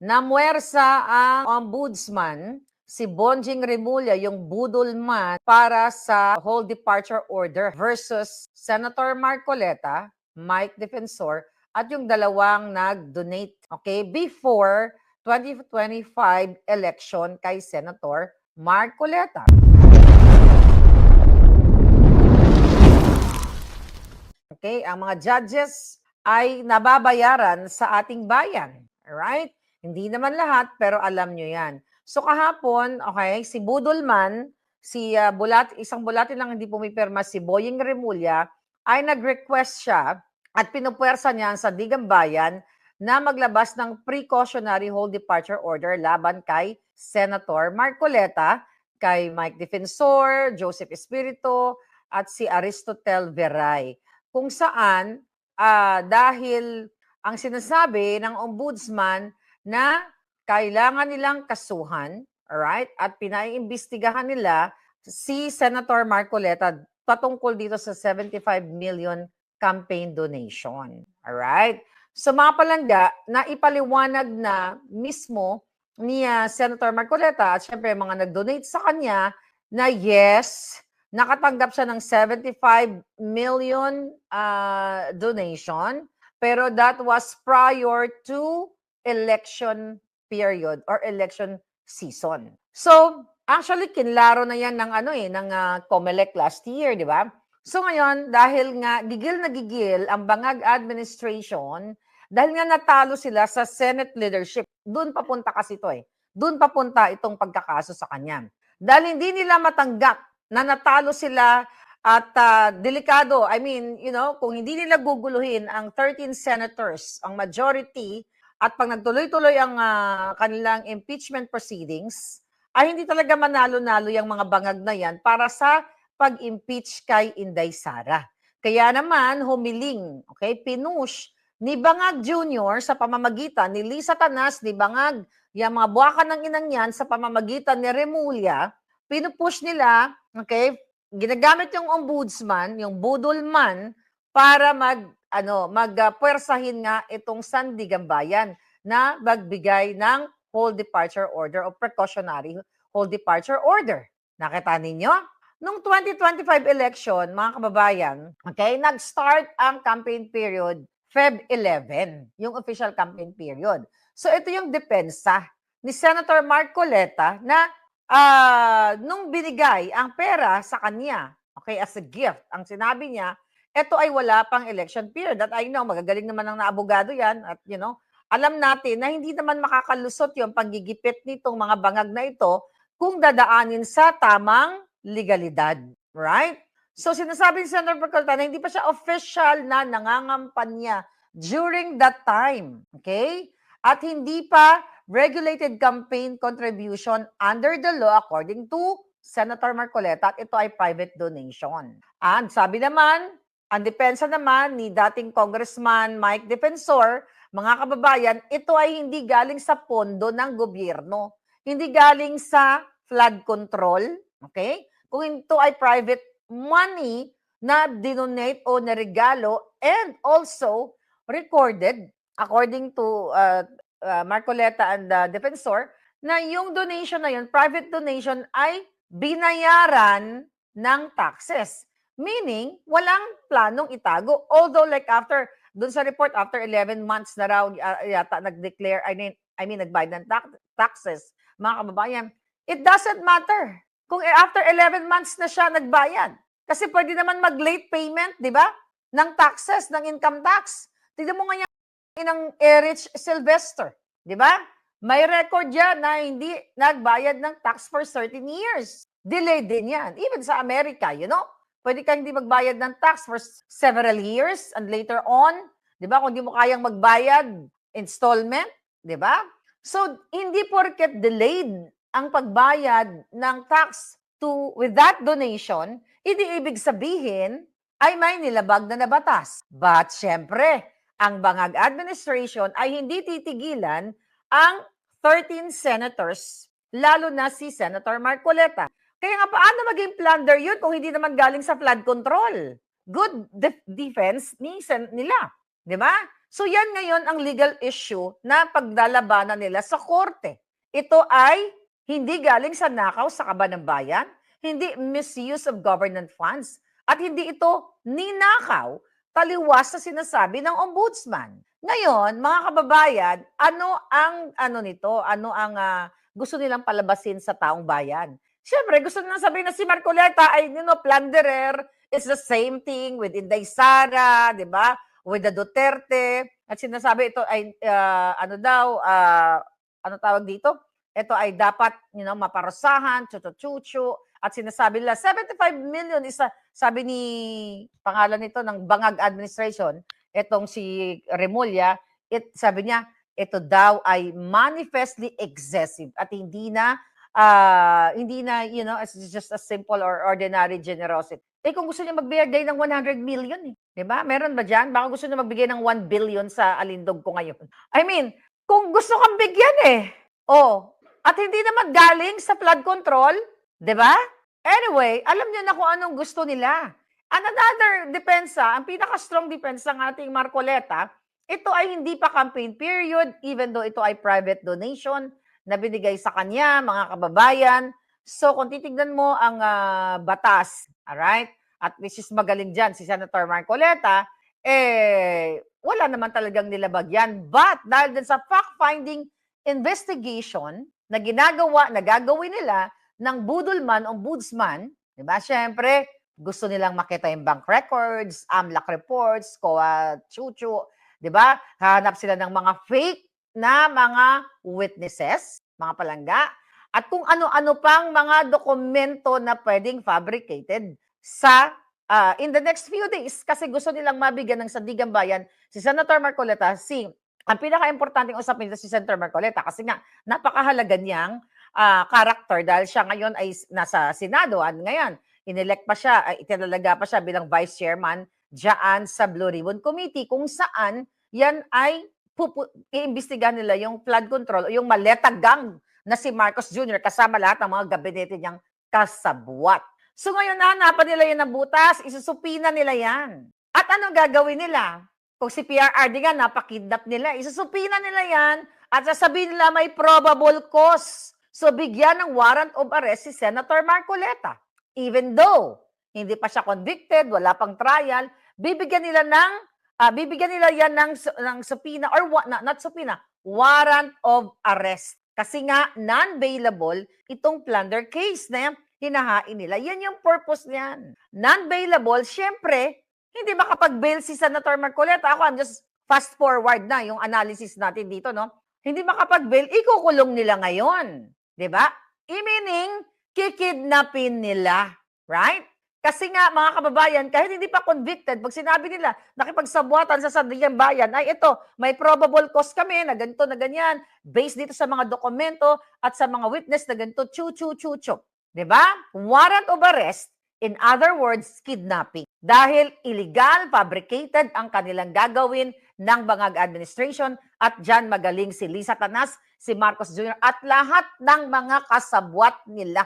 Namuwersa ang ombudsman, si Bonjing Remulla, yung budolman, para sa whole departure order versus Senator Marcoleta, Mike Defensor, at yung dalawang nag-donate, okay, before 2025 election kay Senator Marcoleta. Okay, ang mga judges ay nababayaran sa ating bayan. Alright? Hindi naman lahat, pero alam nyo yan. So kahapon, okay, si Budolman, isang bulati lang hindi pumipirma, si Boying Remulla, ay nag-request siya at pinupwersa niya sa Digang Bayan na maglabas ng precautionary whole departure order laban kay Senator Marcoleta, kay Mike Defensor, Joseph Espiritu, at si Aristotel Veray. Kung saan, dahil ang sinasabi ng ombudsman na kailangan nilang kasuhan, alright, at pinaiimbestigahan nila si Senator Marcoleta patungkol dito sa 75 million campaign donation. Alright? So mga palangga, na ipaliwanag na mismo ni Senator Marcoleta at syempre mga nag-donate sa kanya na yes, nakatanggap siya ng 75 million donation, pero that was prior to election period or election season. So, actually kinlaro na 'yan ng COMELEC last year, di ba? So ngayon, dahil nga gigil na gigil ang Bangag administration, dahil nga natalo sila sa Senate leadership, doon papunta kasi ito eh. Doon papunta itong pagkakaso sa kanya. Dahil hindi nila matanggap na natalo sila at delikado. I mean, kung hindi nila guguluhin ang 13 senators, ang majority, at pag nagtuloy-tuloy ang kanilang impeachment proceedings, ay hindi talaga manalo-nalo yung mga bangag na yan para sa pag-impeach kay Inday Sara. Kaya naman, humiling, okay, pinush ni Bangag Jr. sa pamamagitan ni Lisa Tanas, ni Bangag, yung mga buwakan ng inang yan sa pamamagitan ni Remulla, pinupush nila, okay, ginagamit yung ombudsman, yung budolman, para magpuwersahin nga itong Sandigan Bayan na magbigay ng whole departure order o precautionary whole departure order. Nakita ninyo? Noong 2025 election, mga kababayan, okay, nag-start ang campaign period Feb 11, yung official campaign period. So ito yung depensa ni Senator Marcoleta na nung binigay ang pera sa kanya, okay, as a gift, ang sinabi niya, ito ay wala pang election period. At I know, magagaling naman ang naabogado yan. At alam natin na hindi naman makakalusot yung panggigipit nitong mga bangag na ito kung dadaanin sa tamang legalidad. Right? So sinasabi ni Senator Marcoleta na hindi pa siya official na nangangampanya during that time. Okay? At hindi pa regulated campaign contribution under the law according to Senator Marcoleta, at ito ay private donation. And sabi naman, ang depensa naman ni dating Congressman Mike Defensor, mga kababayan, ito ay hindi galing sa pondo ng gobyerno. Hindi galing sa flood control. Okay? Kung ito ay private money na dinonate o naregalo and also recorded according to Marcoleta and the Defensor, na yung donation na yun, private donation, ay binayaran ng taxes. Meaning, walang planong itago. Although like dun sa report, after 11 months na raw yata nag-declare, nagbayad ng taxes, mga kababayan, it doesn't matter kung after 11 months na siya nagbayad. Kasi pwede naman mag-late payment, di ba? Ng taxes, ng income tax. Tignan mo nga ng Erich Sylvester, di ba? May record yan na hindi nagbayad ng tax for 13 years. Delayed din yan. Even sa Amerika, pwede kang hindi magbayad ng tax for several years and later on, di ba, kung di mo kayang magbayad, installment, di ba? So, hindi porket delayed ang pagbayad ng tax with that donation, hindi ibig sabihin ay may nilabag na batas. But syempre, ang Bangag administration ay hindi titigilan ang 13 senators, lalo na si Senator Marcoleta. Kaya nga, paano maging plunder yun kung hindi naman galing sa flood control? Good defense nila. Di ba? So yan ngayon ang legal issue na paglalabanan nila sa korte. Ito ay hindi galing sa nakaw sa kaban ng bayan, hindi misuse of government funds, at hindi ito ninakaw taliwas sa sinasabi ng ombudsman. Ngayon, mga kababayan, ano ang nito? Ano ang gusto nilang palabasin sa taong bayan? Siyempre, gusto nilang sabihin na si Marcoleta ay, plunderer. It's the same thing with Inday Sara, di ba? With the Duterte. At sinasabi ito ay, ano tawag dito? Ito ay dapat, maparusahan, chuchu-chuchu. At sinasabi nila, 75 million is, sabi ni, pangalan nito ng Bangag Administration, itong si Remulla, sabi niya, ito daw ay manifestly excessive at hindi na, it's just a simple or ordinary generosity. Kung gusto niya magbigay ng 100 million, di ba? Meron ba dyan? Baka gusto niya magbigay ng 1 billion sa alindog ko ngayon. I mean, kung gusto kang bigyan at hindi naman galing sa flood control, di ba? Anyway, alam niyo na kung anong gusto nila. And another depensa, ang pinaka-strong depensa ng ating Marcoleta, ito ay hindi pa campaign period, even though ito ay private donation na binigay sa kanya, mga kababayan. So, kung titignan mo ang batas, alright? At which is magaling dyan, si Senator Marcoleta, wala naman talagang nilabag yan. But, dahil din sa fact-finding investigation na gagawin nila ng budulman, ombudsman, di ba? Siyempre, gusto nilang makita yung bank records, AMLAC reports, COA, chuchu, di ba? Hanap sila ng mga fake na mga witnesses, mga palangga, at kung ano-ano pang mga dokumento na pwedeng fabricated sa in the next few days kasi gusto nilang mabigyan ng sandigang bayan si Senator Marcoleta. Ang pinaka-importanting usapin nito si Senator Marcoleta kasi nga napakahalaga niyang character dahil siya ngayon ay nasa Senado at ngayon inelect pa siya, itinalaga pa siya bilang vice chairman diyan sa Blue Ribbon Committee kung saan yan ay iimbestigahan nila yung flood control o yung maleta gang na si Marcos Jr. kasama lahat ng mga gabinete niyang kasabwat. So ngayon nahanapan nila yan ng butas, isusupina nila yan. At ano gagawin nila? Kung si PRRD nga, napakidnap nila, isusupina nila yan at sasabihin nila may probable cause. So bigyan ng warrant of arrest si Senator Marcoleta. Even though hindi pa siya convicted, wala pang trial, bibigyan nila yan ng subpoena or not subpoena, warrant of arrest. Kasi nga non-bailable itong plunder case na hinahain nila. Yan yung purpose niyan. Non-bailable, syempre, hindi makapag-bail si Senator Marcoleta. I'm just fast forward na yung analysis natin dito, no? Hindi makapag-bail, ikukulong nila ngayon. 'Di ba? Meaning, kikidnapin nila. Right? Kasi nga, mga kababayan, kahit hindi pa convicted, pag sinabi nila, nakipagsabuatan sa sandigang bayan, ay ito, may probable cause kami na ganito, na ganyan, based dito sa mga dokumento at sa mga witness na ganito, chu-chu-chu-chu. Diba? Warrant of arrest, in other words, kidnapping. Dahil illegal, fabricated ang kanilang gagawin ng Bangag Administration at dyan magaling si Lisa Tanas, si Marcos Jr. at lahat ng mga kasabwat nila.